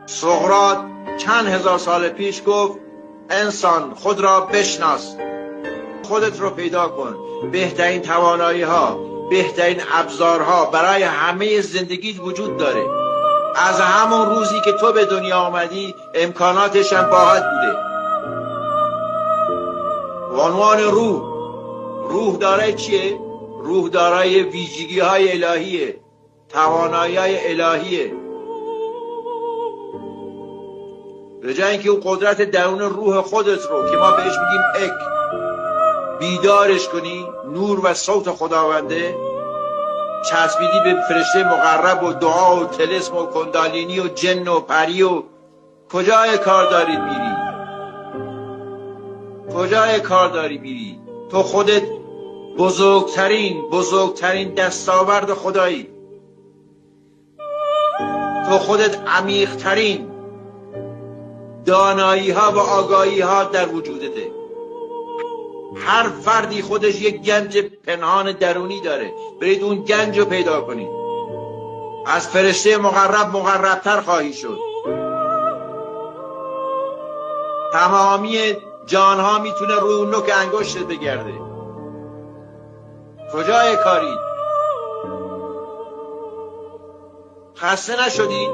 سقراط چند هزار سال پیش گفت انسان خود را بشناس، خودت رو پیدا کن. بهترین توانایی ها، بهترین ابزارها برای همه زندگیت وجود داره. از همون روزی که تو به دنیا آمدی امکاناتش هم باهات بوده. عنوان روح دارای چیه؟ روح دارای ویژگی های الهیه، توانایی های الهیه. به جای اینکه اون قدرت درون روح خودت رو که ما بهش میگیم اک بیدارش کنی، نور و صوت خداونده، چسبیدی به فرشته مقرب و دعا و طلسم و کندالینی و جن و پری و کجای کار داری میری؟ کجای کار داری میری؟ تو خودت بزرگترین دستاورد خدایی. تو خودت عمیق‌ترین دانایی ها و آگاهی ها در وجودته. هر فردی خودش یک گنج پنهان درونی داره. برید اون گنج رو پیدا کنید. از فرشته مقربتر خواهی شد. تمامی جانها میتونه رو نوک انگشتت بگرده. کجای کاری؟ خسته نشدید؟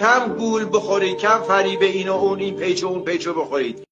کم گول بخورید، کم فریب این و اون، این پیچ و اون پیچ رو بخورید.